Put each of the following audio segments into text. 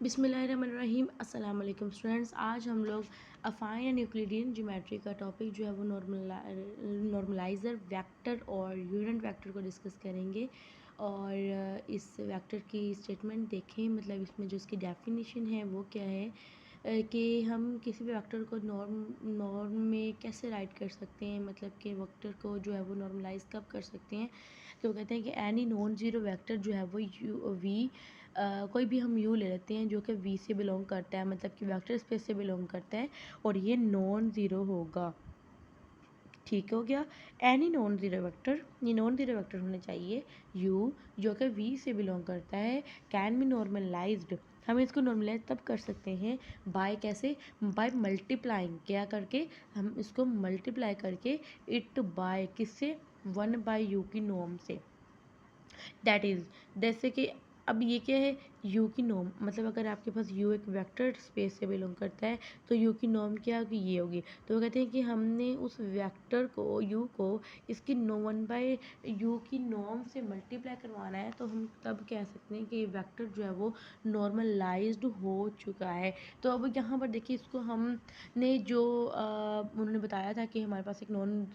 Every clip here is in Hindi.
बिस्मिल्लाहिर्रहमानिर्रहीम अस्सलाम वालेकुम स्टूडेंट्स। आज हम लोग अफाइन एंड यूक्लिडियन ज्योमेट्री का टॉपिक जो है वो नॉर्मलाइज़र वेक्टर और यूनिट वेक्टर को डिस्कस करेंगे। और इस वेक्टर की स्टेटमेंट देखें, मतलब इसमें जो इसकी डेफिनेशन है वो क्या है कि हम किसी भी वेक्टर को नॉर्म में कैसे राइट कर सकते हैं, मतलब कि वेक्टर को जो है वो नॉर्मलाइज कब कर सकते हैं। तो वो कहते हैं कि एनी नॉन ज़ीरो वेक्टर जो है वो कोई भी हम यू ले लेते हैं जो कि वी से बिलोंग करता है, मतलब कि वेक्टर स्पेस से बिलोंग करता है और ये नॉन ज़ीरो होगा। ठीक हो गया। एनी नॉन ज़ीरो वेक्टर, ये नॉन ज़ीरो वेक्टर होने चाहिए यू जो कि वी से बिलोंग करता है, कैन बी नॉर्मलाइज्ड। हम इसको नॉर्मलाइज तब कर सकते हैं बाय कैसे, बाय मल्टीप्लाइंग, क्या करके, हम इसको मल्टीप्लाई करके इट बाय किससे, 1/u की नॉर्म से। दैट इज़, जैसे कि अब ये क्या है, यू की नॉर्म, मतलब अगर आपके पास यू एक वेक्टर स्पेस से बिलोंग करता है तो यू की नॉर्म क्या होगी, ये होगी। तो वो कहते हैं कि हमने उस वेक्टर को यू को इसकी 1/u की नॉर्म से मल्टीप्लाई करवाना है, तो हम तब कह सकते हैं कि ये वेक्टर जो है वो नॉर्मलाइज्ड हो चुका है। तो अब यहाँ पर देखिए, इसको हमने जो उन्होंने बताया था कि हमारे पास एक नॉन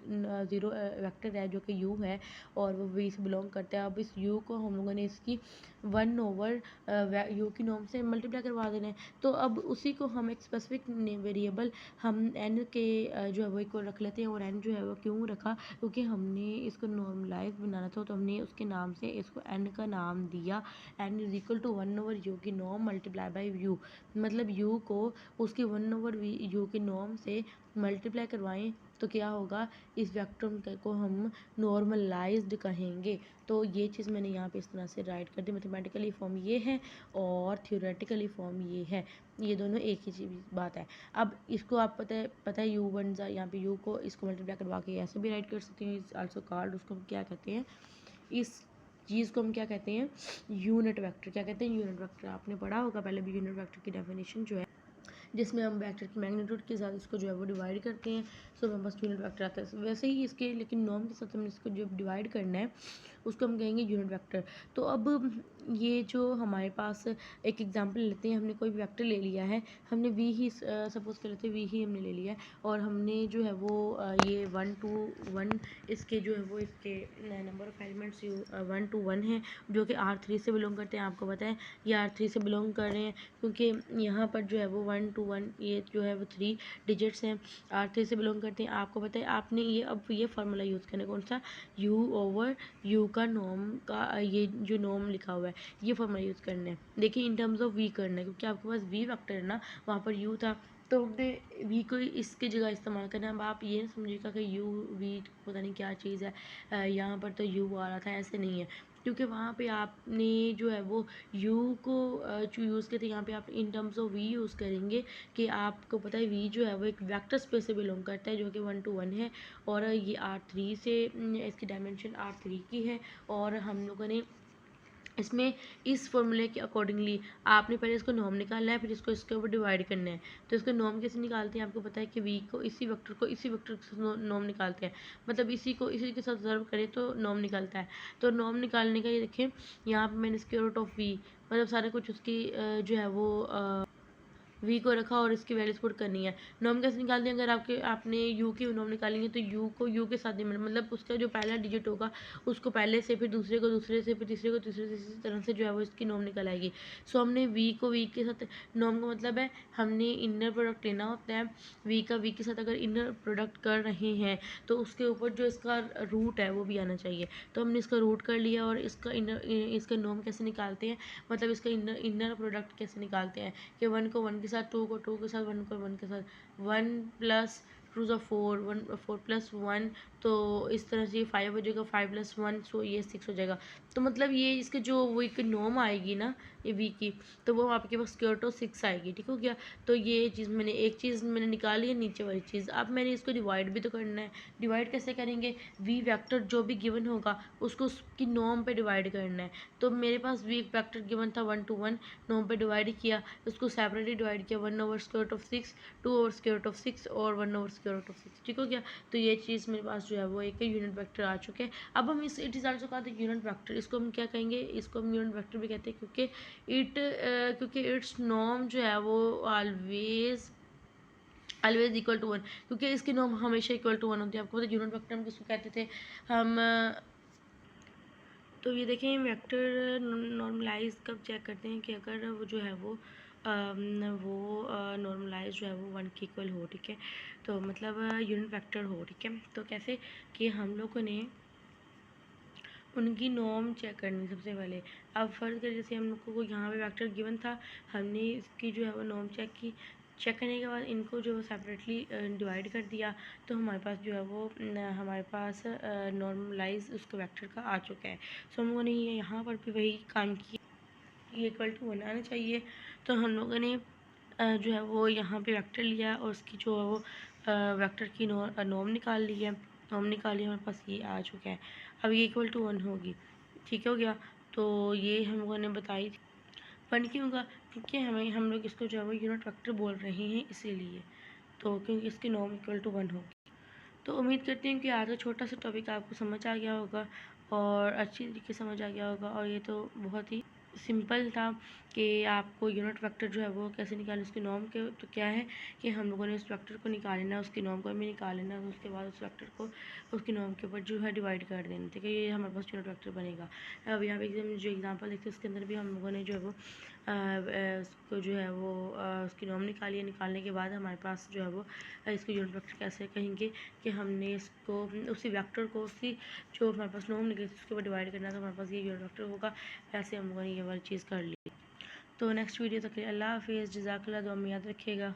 ज़ीरो वेक्टर है जो कि यू है और वो वी से बिलोंग करता है। अब इस यू को हम लोगों ने इसकी 1/u की नॉर्म से मल्टीप्लाई करवा देना है। तो अब उसी को हम एक स्पेसिफिक वेरिएबल हम n के जो है वो को रख लेते हैं। और n जो है वो क्यों रखा, क्योंकि हमने इसको नॉर्मलाइज बनाना था, तो हमने उसके नाम से इसको n का नाम दिया। n is equal to 1/u की नॉर्म मल्टीप्लाई बाई u, मतलब u को उसकी 1/u की नॉर्म से मल्टीप्लाई करवाएं तो क्या होगा, इस वेक्टर को हम नॉर्मलाइज्ड कहेंगे। तो ये चीज़ मैंने यहाँ पे इस तरह से राइट कर दी। मैथमेटिकली फॉर्म ये है और थ्योरेटिकली फॉर्म ये है, ये दोनों एक ही चीज़ बात है। अब इसको आप पता है यू वन जा, यहाँ पे यू को इसको मल्टीप्लाई करवा के ऐसे भी राइट कर सकते हैं। इस आल्सो कॉल्ड, उसको हम क्या कहते हैं, इस चीज़ को हम क्या कहते हैं, यूनिट वेक्टर। क्या कहते हैं, यूनिट वेक्टर। आपने पढ़ा होगा पहले भी यूनिट वेक्टर की डेफिनेशन जो है, जिसमें हम वेक्टर की मैग्नीट्यूड के साथ इसको जो है वो डिवाइड करते हैं, सो हमारे पास यूनिट वेक्टर आता है। वैसे ही इसके लेकिन नॉर्म के साथ हमने इसको जो डिवाइड करना है उसको हम कहेंगे यूनिट वेक्टर। तो अब ये जो हमारे पास एक एग्जांपल लेते हैं, हमने कोई भी वेक्टर ले लिया है, हमने वी ही सपोज कर लेते हैं, वी ही हमने ले लिया है और हमने जो है वो ये 1 to 1 इसके जो है वो इसके नंबर ऑफ एलिमेंट्स 1 to 1 है जो कि R3 से बिलोंग करते हैं। आपको पता है ये R3 से बिलोंग कर रहे हैं क्योंकि यहाँ पर जो है वो 1 to 1 ये जो है वो 3 डिजिट्स हैं, R3 से बिलोंग करते हैं। आपको पता है आपने ये अब ये फार्मूला यूज़ करना है, कौन सा, u का नॉर्म का ये जो नॉर्म लिखा हुआ है ये फार्मूला यूज़ करना है। देखिए इन टर्म्स ऑफ वी करना है क्योंकि आपके पास वी वेक्टर है ना, वहाँ पर u था तो हमने वी को इसकी जगह इस्तेमाल करना है। अब आप ये समझिएगा कि यू वी पता नहीं क्या चीज़ है, यहाँ पर तो यू आ रहा था, ऐसे नहीं है क्योंकि वहाँ पे आपने जो है वो u को यूज़ किया, यहाँ पे आप in terms of v use करेंगे कि आपको पता है v जो है वो एक वेक्टर स्पेस से बिलोंग करता है जो कि 1 to 1 है और ये R3 से इसकी डायमेंशन R3 की है। और हम लोगों ने इसमें इस फॉर्मूले के अकॉर्डिंगली आपने पहले इसको नॉर्म निकालना है, फिर इसको इसके ऊपर डिवाइड करना है। तो इसको नॉर्म कैसे निकालते हैं, आपको पता है कि वी को इसी वेक्टर को इसी वेक्टर के साथ नॉर्म निकालते हैं, मतलब इसी को इसी के साथ सर्व करें तो नॉर्म निकलता है। तो नॉर्म निकालने का ये देखें, यहाँ पर मैंने स्क्वायर रूट ऑफ वी, मतलब सारा कुछ उसकी जो है वो वी को रखा और इसकी वैल्यूज पुट करनी है। नॉर्म कैसे निकालते हैं, अगर आपने यू की नॉर्म निकालेंगे तो यू को यू के साथ नहीं, मतलब उसका जो पहला डिजिट होगा उसको पहले से, फिर दूसरे को दूसरे से, फिर तीसरे को तीसरे से, इसी तरह से जो है वो इसकी नॉर्म निकल आएगी। सो हमने वी को वी के साथ, नॉर्म का मतलब है हमने इनर प्रोडक्ट लेना होता है, वी का वी के साथ अगर इनर प्रोडक्ट कर रहे हैं तो उसके ऊपर जो इसका रूट है वो भी आना चाहिए। तो हमने इसका रूट कर लिया और इसका नॉर्म कैसे निकालते हैं, मतलब इसका इनर प्रोडक्ट कैसे निकालते हैं कि 1 को 1 के साथ, 2 को 2 के साथ, 1 को 1 के साथ, 1 प्लस 2 ज़ा 4, 1 4 प्लस 1, तो इस तरह से 5 हो जाएगा, 5 प्लस 1 सो ये 6 हो जाएगा। तो मतलब ये इसके जो वो एक नॉर्म आएगी ना ये वी की, तो वो आपके पास स्क्वायर रूट ऑफ 6 आएगी। ठीक हो गया। तो ये चीज़ मैंने एक चीज़ मैंने निकाली है, नीचे वाली चीज़। अब मैंने इसको डिवाइड भी तो करना है। डिवाइड कैसे करेंगे, वी वेक्टर जो भी गिवन होगा उसको उसकी नॉर्म पे डिवाइड करना है। तो मेरे पास वी वेक्टर गिवन था 1 to 1, नॉर्म पे डिवाइड किया, उसको सेपरेटली डिवाइड किया, 1/√6, 2/√6 और 1/√6। ठीक हो गया। तो ये चीज़ मेरे पास जो है वो एक यूनिट वेक्टर आ चुके हैं। अब हम इस इट इज़ आल्सो कहा था यूनिट वेक्टर, इसको हम क्या कहेंगे, इसको हम यूनिट वेक्टर भी कहते हैं क्योंकि क्योंकि इट्स नॉर्म जो है वो ऑलवेज इक्वल टू वन, क्योंकि इसकी नॉर्म हमेशा इक्वल टू वन होती है। आपको पता है यूनिट वेक्टर हम किसको कहते थे? हम तो ये देखें वेक्टर नॉर्मलाइज कब चेक करते हैं कि अगर वो जो है वो नॉर्मलाइज जो है वो वन के इक्वल हो, ठीक है, तो मतलब यूनिट वेक्टर हो, ठीक है। तो कैसे कि हम लोगों ने उनकी नॉर्म चेक करनी सबसे पहले। अब फ़र्ज़ करें जैसे हम लोग को यहाँ पे वेक्टर गिवन था, हमने इसकी जो है वो नॉर्म चेक की, चेक करने के बाद इनको जो सेपरेटली डिवाइड कर दिया, तो हमारे पास जो है वो हमारे पास नॉर्मलाइज उसका वेक्टर का आ चुका है। सो हम लोगों ने यहाँ पर भी वही काम किया, ये इक्वल टू वन आना चाहिए। तो हम लोगों ने जो है वो यहाँ पे वेक्टर लिया और उसकी जो है वो वेक्टर की नॉर्म निकाल ली है। नॉर्म निकाली, हमारे पास ये आ चुका है। अब ये इक्वल टू वन होगी, ठीक हो गया। तो ये हम लोगों ने बताई थी। वन क्यों होगा? क्योंकि हम लोग इसको जो है वो यूनिट वेक्टर बोल रहे हैं इसीलिए, तो क्योंकि इसकी नॉर्म इक्वल टू वन होगी। तो उम्मीद करती हूँ कि आज का छोटा सा टॉपिक आपको समझ आ गया होगा और अच्छी तरीके से समझ आ गया होगा। और ये तो बहुत ही सिंपल था कि आपको यूनिट वेक्टर जो है वो कैसे निकालें, उसकी नॉर्म के तो क्या है कि हम लोगों ने उस वेक्टर को निकाल लेना, उसकी नॉर्म को भी निकाल लेना, उसके बाद उस वेक्टर को उसकी नॉर्म के ऊपर जो है डिवाइड कर देना, ठीक है। ये हमारे पास यूनिट वेक्टर बनेगा। अब यहाँ पे जो एग्जांपल देखते हैं उसके अंदर भी हम लोगों ने जो है वो उसको जो है वो उसकी नॉर्म निकाली है। निकालने के बाद हमारे पास जो है वो इसको यूनिट वेक्टर कैसे कहेंगे कि हमने इसको उसी वेक्टर को उसी जो हमारे पास नॉर्म निकली थी उसके ऊपर डिवाइड करना, तो हमारे पास ये यूनिट वेक्टर होगा। ऐसे हम लोगों ने ये वाली चीज़ कर ली। तो नेक्स्ट वीडियो तक के लिए अल्लाह हाफिज़, जज़ाकल्लाह, दुआ में याद रखिएगा।